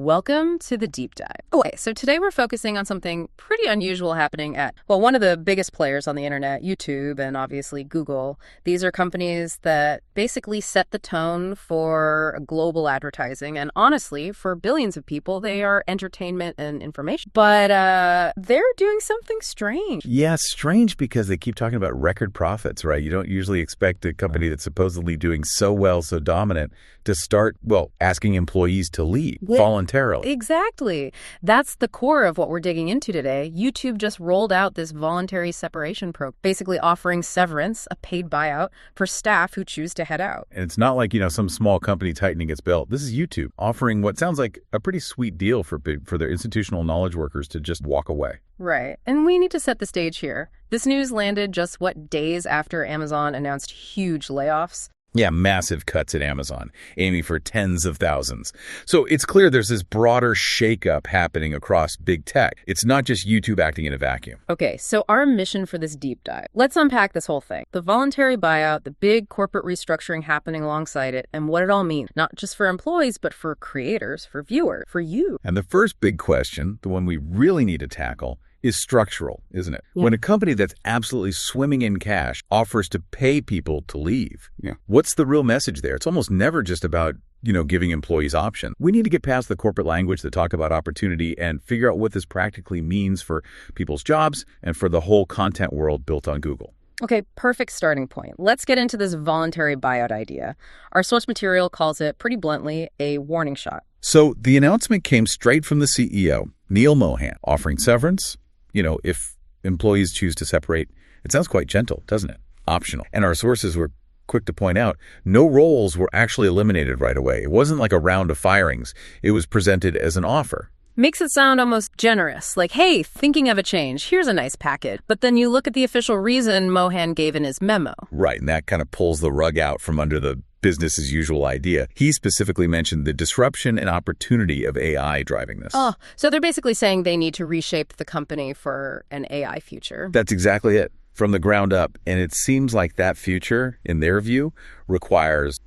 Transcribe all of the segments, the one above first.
Welcome to the deep dive. Okay, so today we're focusing on something pretty unusual happening at, one of the biggest players on the internet, YouTube, and obviously Google. These are companies that basically set the tone for global advertising. And honestly, for billions of people, they are entertainment and information. But they're doing something strange. Yeah, strange because they keep talking about record profits, right? You don't usually expect a company that's supposedly doing so well, so dominant, to start, asking employees to leave voluntarily. Exactly. That's the core of what we're digging into today. YouTube just rolled out this voluntary separation program, basically offering severance, a paid buyout, for staff who choose to head out. And it's not like, some small company tightening its belt. This is YouTube offering what sounds like a pretty sweet deal for their institutional knowledge workers to just walk away. Right. And we need to set the stage here. This news landed just, days after Amazon announced huge layoffs? Yeah, massive cuts at Amazon, aiming for tens of thousands. So it's clear there's this broader shakeup happening across big tech. It's not just YouTube acting in a vacuum. Okay, so our mission for this deep dive. Let's unpack this whole thing. The voluntary buyout, the big corporate restructuring happening alongside it, and what it all means, not just for employees, but for creators, for viewers, for you. And the first big question, the one we really need to tackle, is structural, isn't it? Yeah. When a company that's absolutely swimming in cash offers to pay people to leave, what's the real message there? It's almost never just about, giving employees options. We need to get past the corporate language that talk about opportunity and figure out what this practically means for people's jobs and for the whole content world built on Google. Okay, perfect starting point. Let's get into this voluntary buyout idea. Our source material calls it, pretty bluntly, a warning shot. So the announcement came straight from the CEO, Neil Mohan, offering severance. If employees choose to separate, it sounds quite gentle, doesn't it? Optional. And our sources were quick to point out, no roles were actually eliminated right away. It wasn't like a round of firings. It was presented as an offer. Makes it sound almost generous, like, hey, thinking of a change, here's a nice package. But then you look at the official reason Mohan gave in his memo. Right, and that kind of pulls the rug out from under the business as usual idea. He specifically mentioned the disruption and opportunity of AI driving this. Oh, so they're basically saying they need to reshape the company for an AI future. That's exactly it, from the ground up. And it seems like that future, in their view, requires,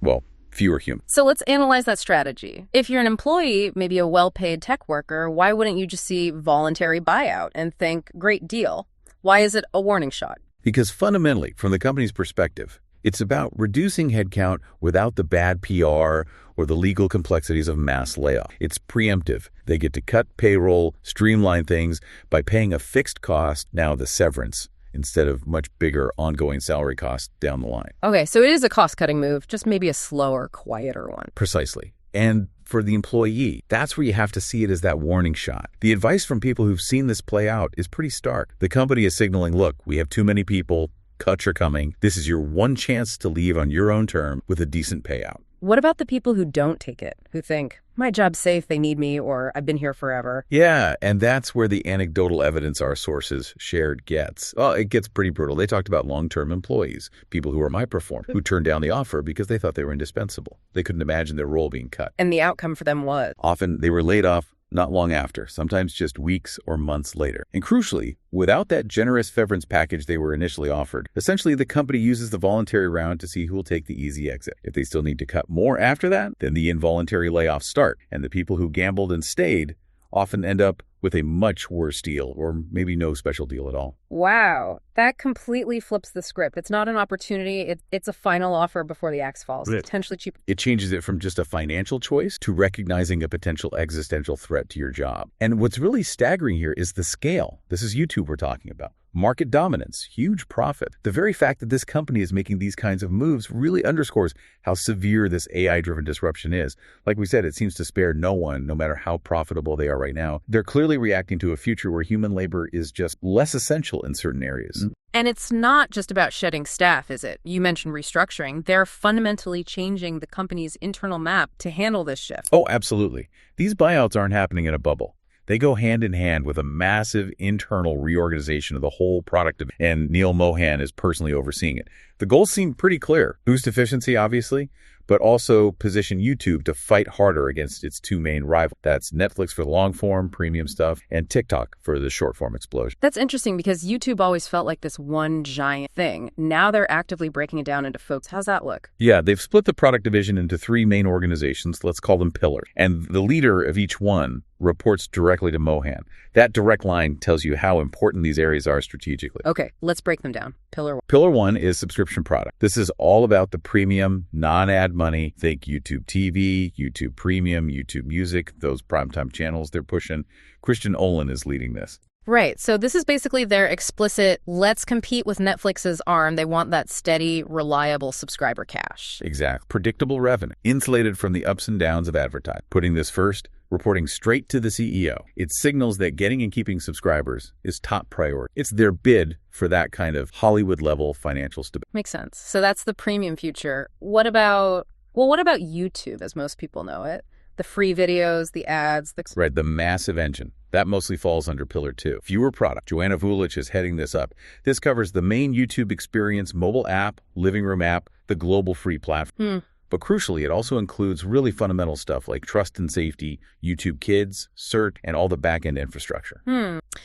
fewer humans. So let's analyze that strategy. If you're an employee, maybe a well-paid tech worker, why wouldn't you just see voluntary buyout and think, great deal? Why is it a warning shot? Because fundamentally, from the company's perspective, it's about reducing headcount without the bad PR or the legal complexities of mass layoff. It's preemptive. They get to cut payroll, streamline things by paying a fixed cost, now the severance, instead of much bigger ongoing salary costs down the line. Okay, so it is a cost-cutting move, just maybe a slower, quieter one. Precisely. And for the employee, that's where you have to see it as that warning shot. The advice from people who've seen this play out is pretty stark. The company is signaling, look, we have too many people, cuts are coming. This is your one chance to leave on your own term with a decent payout. What about the people who don't take it, who think, my job's safe, they need me, or I've been here forever? Yeah, and that's where the anecdotal evidence our sources shared gets. Well, it gets pretty brutal. They talked about long-term employees, people who are my performers, who turned down the offer because they thought they were indispensable. They couldn't imagine their role being cut. And the outcome for them was? Often they were laid off not long after, sometimes just weeks or months later. And crucially, without that generous severance package they were initially offered, essentially the company uses the voluntary round to see who will take the easy exit. If they still need to cut more after that, then the involuntary layoffs start. And the people who gambled and stayed often end up with a much worse deal, or maybe no special deal at all. Wow, that completely flips the script. It's not an opportunity, it's a final offer before the axe falls, potentially cheaper. It changes it from just a financial choice to recognizing a potential existential threat to your job. And what's really staggering here is the scale. This is YouTube we're talking about. Market dominance, huge profit. The very fact that this company is making these kinds of moves really underscores how severe this AI-driven disruption is. Like we said, it seems to spare no one, no matter how profitable they are right now. They're clearly reacting to a future where human labor is just less essential in certain areas. And it's not just about shedding staff, is it? You mentioned restructuring. They're fundamentally changing the company's internal map to handle this shift. Oh, absolutely. These buyouts aren't happening in a bubble. They go hand in hand with a massive internal reorganization of the whole product, and Neil Mohan is personally overseeing it. The goals seem pretty clear. Boost efficiency, obviously, but also position YouTube to fight harder against its two main rivals. That's Netflix for the long-form, premium stuff, and TikTok for the short-form explosion. That's interesting because YouTube always felt like this one giant thing. Now they're actively breaking it down into folks. How's that look? Yeah, they've split the product division into three main organizations. Let's call them pillars. And the leader of each one reports directly to Mohan. That direct line tells you how important these areas are strategically. Okay, let's break them down. Pillar one. Pillar one is subscription product. This is all about the premium, non-ad money. Think YouTube TV, YouTube Premium, YouTube Music, those primetime channels they're pushing. Christian Olin is leading this. Right. So this is basically their explicit, let's compete with Netflix's arm. They want that steady, reliable subscriber cash. Exactly. Predictable revenue, insulated from the ups and downs of advertising. Putting this first, reporting straight to the CEO. It signals that getting and keeping subscribers is top priority. It's their bid for that kind of Hollywood-level financial stability. Makes sense. So that's the premium future. What about YouTube, as most people know it? The free videos, the ads. Right, the massive engine. That mostly falls under Pillar 2. Fewer product. Joanna Vulich is heading this up. This covers the main YouTube experience, mobile app, living room app, the global free platform. But crucially, it also includes really fundamental stuff like trust and safety, YouTube Kids, CERT, and all the back-end infrastructure.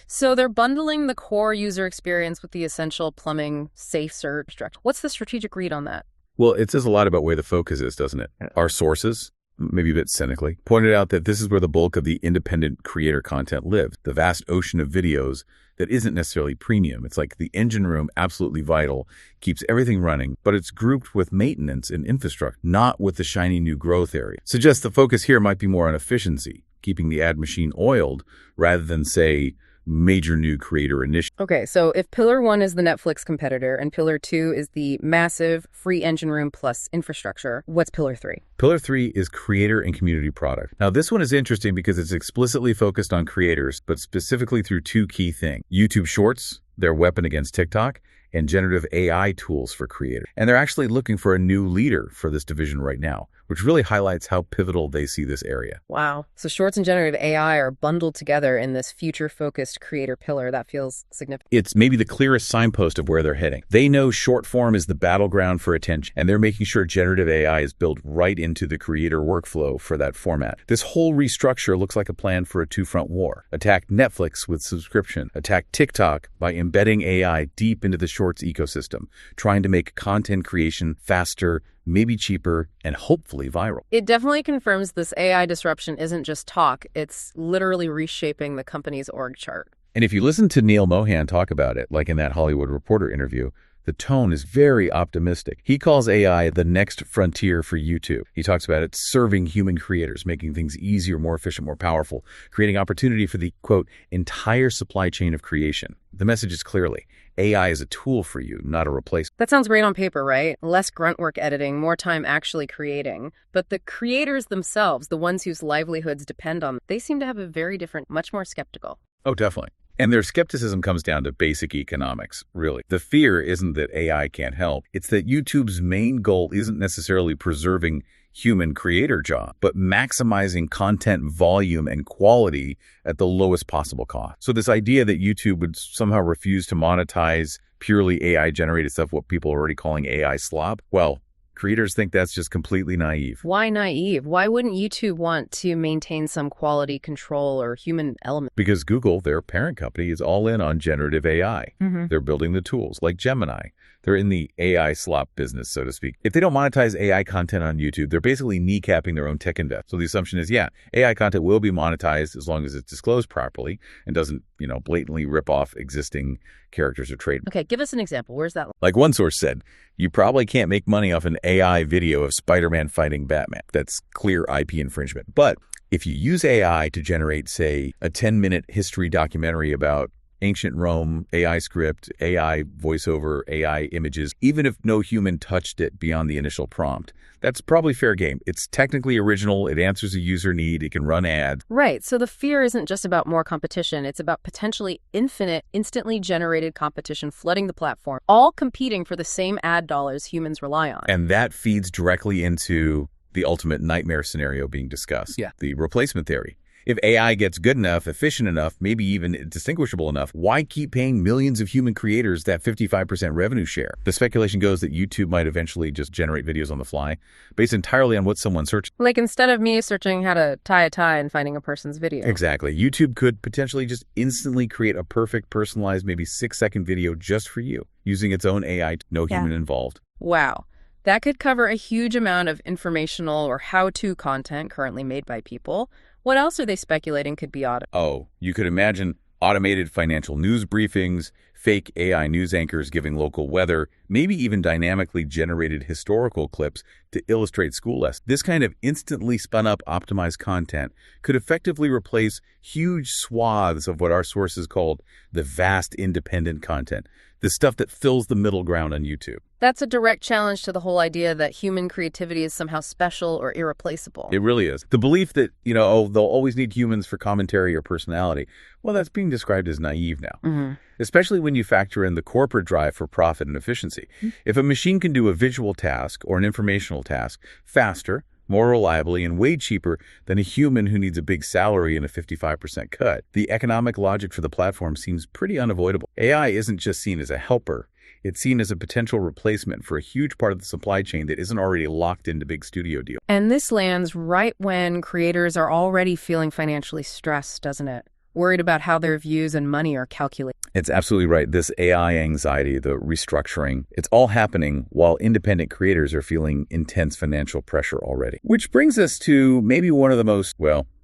So they're bundling the core user experience with the essential plumbing, safe CERT structure. What's the strategic read on that? Well, it says a lot about where the focus is, doesn't it? Our sources, maybe a bit cynically, pointed out that this is where the bulk of the independent creator content lives, the vast ocean of videos that isn't necessarily premium. It's like the engine room, absolutely vital, keeps everything running, but it's grouped with maintenance and infrastructure, not with the shiny new growth area. Suggests the focus here might be more on efficiency, keeping the ad machine oiled rather than, say, major new creator initiative. Okay, so if Pillar 1 is the Netflix competitor and Pillar 2 is the massive free engine room plus infrastructure, what's Pillar 3? Pillar 3 is creator and community product. Now, this one is interesting because it's explicitly focused on creators, but specifically through two key things. YouTube Shorts, their weapon against TikTok, and generative AI tools for creators. And they're actually looking for a new leader for this division right now, which really highlights how pivotal they see this area. Wow. So Shorts and generative AI are bundled together in this future-focused creator pillar. That feels significant. It's maybe the clearest signpost of where they're heading. They know short form is the battleground for attention, and they're making sure generative AI is built right into the creator workflow for that format. This whole restructure looks like a plan for a two-front war. Attack Netflix with subscription. Attack TikTok by embedding AI deep into the Shorts ecosystem, trying to make content creation faster, maybe cheaper, and hopefully viral. It definitely confirms this AI disruption isn't just talk. It's literally reshaping the company's org chart. And if you listen to Neil Mohan talk about it, like in that Hollywood Reporter interview, the tone is very optimistic. He calls AI the next frontier for YouTube. He talks about it serving human creators, making things easier, more efficient, more powerful, creating opportunity for the, quote, entire supply chain of creation. The message is clearly, AI is a tool for you, not a replacement. That sounds great on paper, right? Less grunt work editing, more time actually creating. But the creators themselves, the ones whose livelihoods depend on them, they seem to have a very different, much more skeptical. Oh, definitely. And their skepticism comes down to basic economics, really. The fear isn't that AI can't help. It's that YouTube's main goal isn't necessarily preserving human creator job, but maximizing content volume and quality at the lowest possible cost. So this idea that YouTube would somehow refuse to monetize purely AI-generated stuff, what people are already calling AI slop, well, creators think that's just completely naive. Why naive? Why wouldn't YouTube want to maintain some quality control or human element? Because Google, their parent company, is all in on generative AI. They're building the tools like Gemini. They're in the AI slop business, so to speak. If they don't monetize AI content on YouTube, they're basically kneecapping their own tech invest. So the assumption is, yeah, AI content will be monetized as long as it's disclosed properly and doesn't, blatantly rip off existing characters or trademarks. Okay, give us an example. Where's that? Like one source said, you probably can't make money off an AI video of Spider-Man fighting Batman. That's clear IP infringement. But if you use AI to generate, say, a 10-minute history documentary about ancient Rome, AI script, AI voiceover, AI images, even if no human touched it beyond the initial prompt, that's probably fair game. It's technically original. It answers a user need. It can run ads. Right. So the fear isn't just about more competition. It's about potentially infinite, instantly generated competition flooding the platform, all competing for the same ad dollars humans rely on. And that feeds directly into the ultimate nightmare scenario being discussed, the replacement theory. If AI gets good enough, efficient enough, maybe even distinguishable enough, why keep paying millions of human creators that 55% revenue share? The speculation goes that YouTube might eventually just generate videos on the fly, based entirely on what someone searched. Like instead of me searching how to tie a tie and finding a person's video. Exactly. YouTube could potentially just instantly create a perfect, personalized, maybe 6-second video just for you, using its own AI, no human involved. Wow. That could cover a huge amount of informational or how-to content currently made by people. What else are they speculating could be automated? Oh, you could imagine automated financial news briefings, fake AI news anchors giving local weather, maybe even dynamically generated historical clips to illustrate school lessons. This kind of instantly spun up optimized content could effectively replace huge swaths of what our sources called the vast independent content, the stuff that fills the middle ground on YouTube. That's a direct challenge to the whole idea that human creativity is somehow special or irreplaceable. It really is. The belief that, they'll always need humans for commentary or personality, well, that's being described as naive now, especially when you factor in the corporate drive for profit and efficiency. If a machine can do a visual task or an informational task faster, more reliably, and way cheaper than a human who needs a big salary and a 55% cut, the economic logic for the platform seems pretty unavoidable. AI isn't just seen as a helper. It's seen as a potential replacement for a huge part of the supply chain that isn't already locked into big studio deals. And this lands right when creators are already feeling financially stressed, doesn't it? Worried about how their views and money are calculated. It's absolutely right. This AI anxiety, the restructuring, it's all happening while independent creators are feeling intense financial pressure already. Which brings us to maybe one of the most,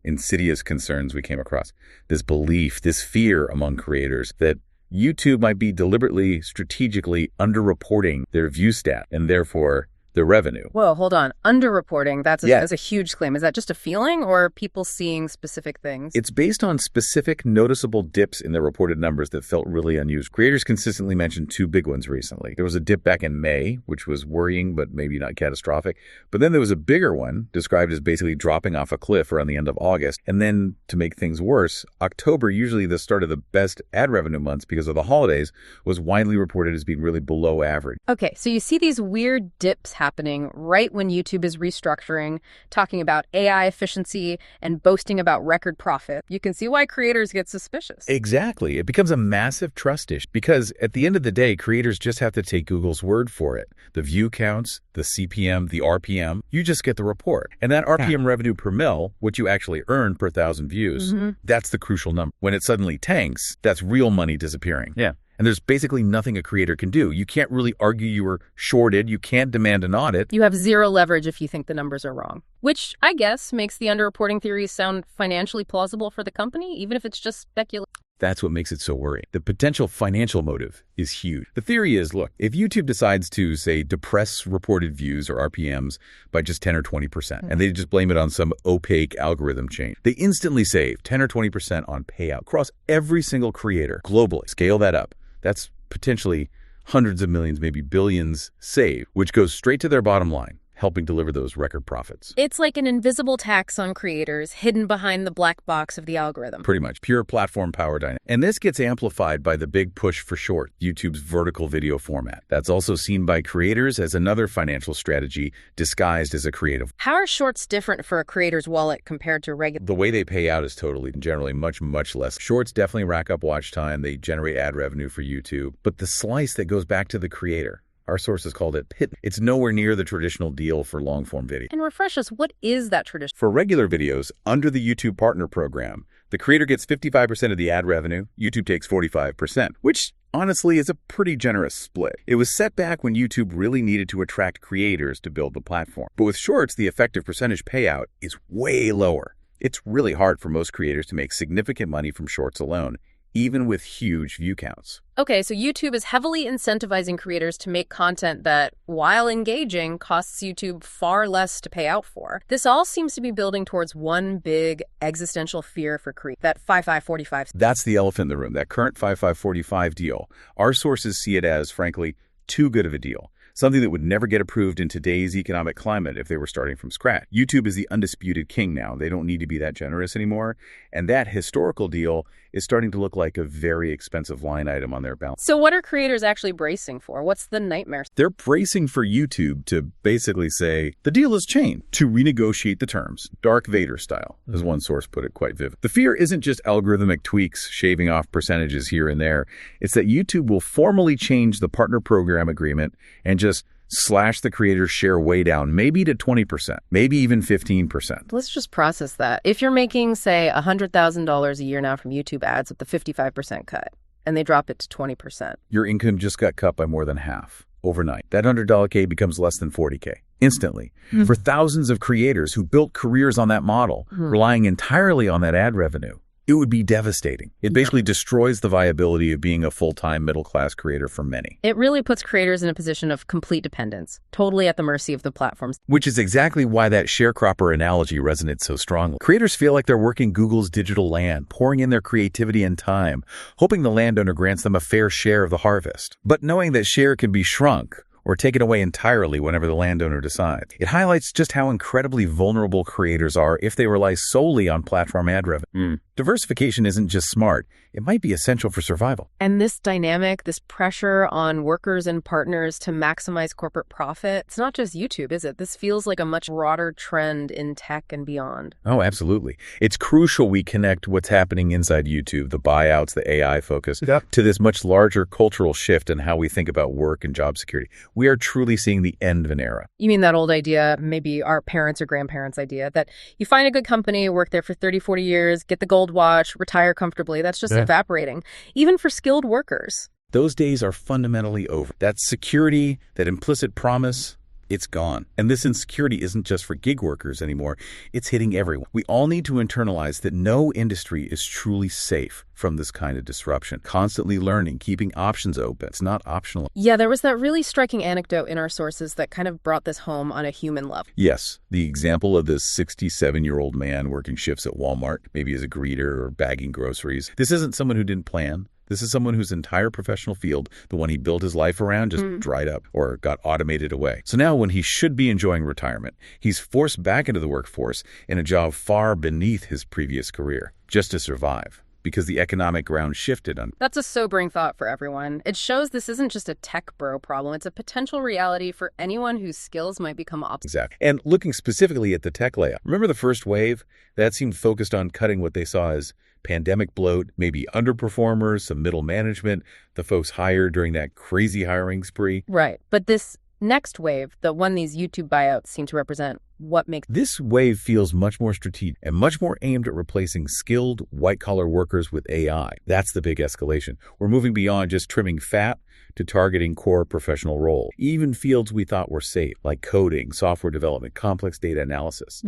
insidious concerns we came across. This belief, this fear among creators that YouTube might be deliberately, strategically underreporting their view stat and therefore the revenue. Whoa, hold on. Underreporting, that's a huge claim. Is that just a feeling or are people seeing specific things? It's based on specific noticeable dips in the reported numbers that felt really unusual. Creators consistently mentioned two big ones recently. There was a dip back in May, which was worrying but maybe not catastrophic. But then there was a bigger one described as basically dropping off a cliff around the end of August. And then to make things worse, October, usually the start of the best ad revenue months because of the holidays, was widely reported as being really below average. Okay, so you see these weird dips happening right when YouTube is restructuring, talking about AI efficiency and boasting about record profit. You can see why creators get suspicious. Exactly. It becomes a massive trust issue because at the end of the day, creators just have to take Google's word for it. The view counts, the CPM, the RPM, you just get the report. And that RPM revenue per mil, what you actually earn per 1,000 views, that's the crucial number. When it suddenly tanks, that's real money disappearing. Yeah. And there's basically nothing a creator can do. You can't really argue you were shorted. You can't demand an audit. You have zero leverage if you think the numbers are wrong, which I guess makes the underreporting theory sound financially plausible for the company, even if it's just speculation. That's what makes it so worrying. The potential financial motive is huge. The theory is, look, if YouTube decides to, say, depress reported views or RPMs by just 10 or 20%, and they just blame it on some opaque algorithm change, they instantly save 10 or 20% on payout across every single creator globally. Scale that up. That's potentially hundreds of millions, maybe billions saved, which goes straight to their bottom line, helping deliver those record profits. It's like an invisible tax on creators hidden behind the black box of the algorithm. Pretty much. Pure platform power dynamic. And this gets amplified by the big push for short, YouTube's vertical video format. That's also seen by creators as another financial strategy disguised as a creative. How are shorts different for a creator's wallet compared to regular? The way they pay out is generally much, much less. Shorts definitely rack up watch time. They generate ad revenue for YouTube. But the slice that goes back to the creator, our sources called it pit. It's nowhere near the traditional deal for long-form video. And refresh us, what is that tradition? For regular videos, under the YouTube Partner Program, the creator gets 55% of the ad revenue, YouTube takes 45%, which honestly is a pretty generous split. It was set back when YouTube really needed to attract creators to build the platform. But with Shorts, the effective percentage payout is way lower. It's really hard for most creators to make significant money from Shorts alone, even with huge view counts. Okay, so YouTube is heavily incentivizing creators to make content that, while engaging, costs YouTube far less to pay out for. This all seems to be building towards one big existential fear for creators, that 55-45. That's the elephant in the room, that current 55-45 deal. Our sources see it as, frankly, too good of a deal. something that would never get approved in today's economic climate if they were starting from scratch. YouTube is the undisputed king now. They don't need to be that generous anymore. And that historical deal is starting to look like a very expensive line item on their balance. So what are creators actually bracing for? What's the nightmare? They're bracing for YouTube to basically say, the deal has changed, to renegotiate the terms, Darth Vader style, as one source put it quite vivid. The fear isn't just algorithmic tweaks shaving off percentages here and there. It's that YouTube will formally change the partner program agreement and just slash the creator's share way down, maybe to 20%, maybe even 15%. Let's just process that. If you're making, say, $100,000 a year now from YouTube ads with the 55% cut, and they drop it to 20%. Your income just got cut by more than half overnight. That $100K becomes less than $40K instantly. For thousands of creators who built careers on that model, relying entirely on that ad revenue, it would be devastating. It basically destroys the viability of being a full-time middle-class creator for many. It really puts creators in a position of complete dependence, totally at the mercy of the platforms. Which is exactly why that sharecropper analogy resonates so strongly. Creators feel like they're working Google's digital land, pouring in their creativity and time, hoping the landowner grants them a fair share of the harvest. But knowing that share can be shrunk or taken away entirely whenever the landowner decides. It highlights just how incredibly vulnerable creators are if they rely solely on platform ad revenue. Diversification isn't just smart. It might be essential for survival. And this dynamic, this pressure on workers and partners to maximize corporate profit, it's not just YouTube, is it? This feels like a much broader trend in tech and beyond. Oh, absolutely. It's crucial we connect what's happening inside YouTube, the buyouts, the AI focus, to this much larger cultural shift in how we think about work and job security. We are truly seeing the end of an era. You mean that old idea, maybe our parents' or grandparents' idea, that you find a good company, work there for 30, 40 years, get the gold watch, retire comfortably. That's just evaporating, even for skilled workers. Those days are fundamentally over. That security, that implicit promise, it's gone. And this insecurity isn't just for gig workers anymore. It's hitting everyone. We all need to internalize that no industry is truly safe from this kind of disruption. Constantly learning, keeping options open. It's not optional. Yeah, there was that really striking anecdote in our sources that kind of brought this home on a human level. Yes, the example of this 67-year-old man working shifts at Walmart, maybe as a greeter or bagging groceries. This isn't someone who didn't plan. This is someone whose entire professional field, the one he built his life around, just dried up or got automated away. So now when he should be enjoying retirement, he's forced back into the workforce in a job far beneath his previous career, just to survive, because the economic ground shifted on. That's a sobering thought for everyone. It shows this isn't just a tech bro problem. It's a potential reality for anyone whose skills might become obsolete. Exactly. And looking specifically at the tech layoff, remember the first wave? That seemed focused on cutting what they saw as pandemic bloat, maybe underperformers, some middle management, the folks hired during that crazy hiring spree. Right. But this next wave, the one these YouTube buyouts seem to represent, what makes this wave feels much more strategic and much more aimed at replacing skilled white-collar workers with AI. That's the big escalation. We're moving beyond just trimming fat to targeting core professional roles, even fields we thought were safe, like coding, software development, complex data analysis.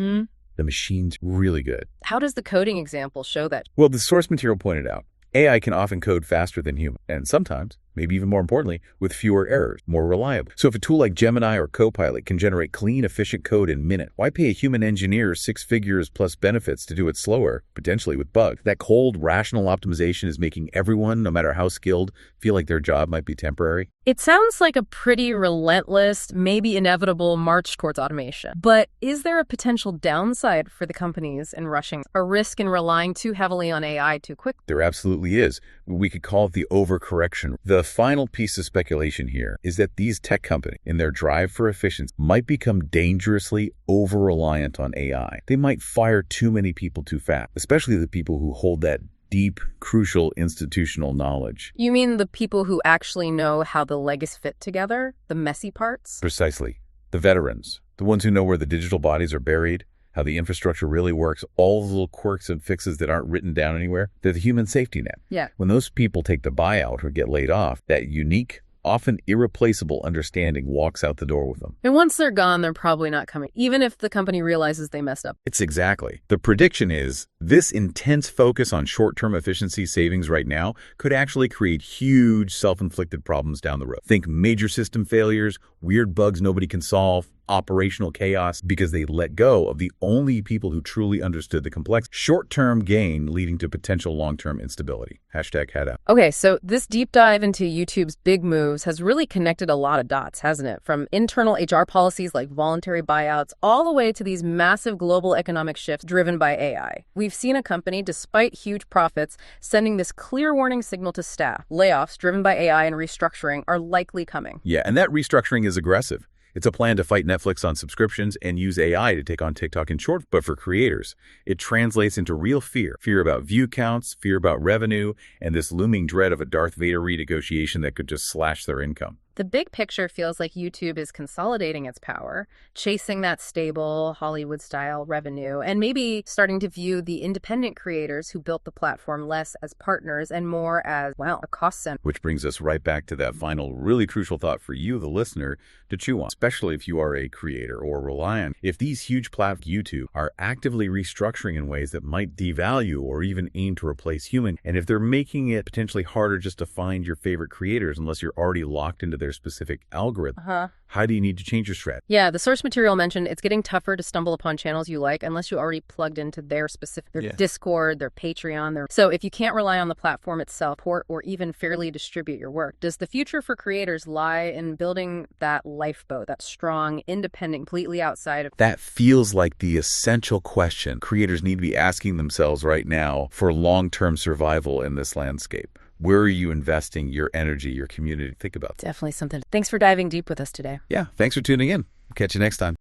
The machine's really good. How does the coding example show that? Well, the source material pointed out, AI can often code faster than human, and sometimes, maybe even more importantly, with fewer errors, more reliable. So if a tool like Gemini or Copilot can generate clean, efficient code in minutes, why pay a human engineer 6 figures plus benefits to do it slower, potentially with bugs? That cold, rational optimization is making everyone, no matter how skilled, feel like their job might be temporary. It sounds like a pretty relentless, maybe inevitable march towards automation. But is there a potential downside for the companies in rushing, a risk in relying too heavily on AI too quickly? There absolutely is. We could call it the overcorrection. The final piece of speculation here is that these tech companies, in their drive for efficiency, might become dangerously over-reliant on AI. They might fire too many people too fast, especially the people who hold that deep, crucial institutional knowledge. You mean the people who actually know how the legs fit together? The messy parts? Precisely. The veterans, the ones who know where the digital bodies are buried, how the infrastructure really works, all the little quirks and fixes that aren't written down anywhere. They're the human safety net. Yeah. When those people take the buyout or get laid off, that unique, often irreplaceable understanding walks out the door with them. And once they're gone, they're probably not coming, even if the company realizes they messed up. It's exactly. The prediction is this intense focus on short-term efficiency savings right now could actually create huge self-inflicted problems down the road. Think major system failures, weird bugs nobody can solve, operational chaos because they let go of the only people who truly understood the complex. Short-term gain leading to potential long-term instability. #head out. Okay, so this deep dive into YouTube's big moves has really connected a lot of dots, hasn't it? From internal HR policies like voluntary buyouts all the way to these massive global economic shifts driven by AI. We've seen a company, despite huge profits, sending this clear warning signal to staff. Layoffs driven by AI and restructuring are likely coming. Yeah, and that restructuring is aggressive. It's a plan to fight Netflix on subscriptions and use AI to take on TikTok and Short. But for creators, it translates into real fear. Fear about view counts, fear about revenue, and this looming dread of a Darth Vader renegotiation that could just slash their income. The big picture feels like YouTube is consolidating its power, chasing that stable Hollywood-style revenue, and maybe starting to view the independent creators who built the platform less as partners and more as, well, a cost center. Which brings us right back to that final really crucial thought for you, the listener, to chew on, especially if you are a creator or rely on. If these huge platforms, YouTube, are actively restructuring in ways that might devalue or even aim to replace human, and if they're making it potentially harder just to find your favorite creators unless you're already locked into their specific algorithm, how do you need to change your strategy? Yeah, the source material mentioned it's getting tougher to stumble upon channels you like unless you already plugged into their specific, their Discord, their Patreon. So if you can't rely on the platform itself, support, or even fairly distribute your work, does the future for creators lie in building that lifeboat, that strong, independent, completely outside of... That feels like the essential question creators need to be asking themselves right now for long-term survival in this landscape. Where are you investing your energy, your community? Think about that. Definitely something. Thanks for diving deep with us today. Yeah, thanks for tuning in. Catch you next time.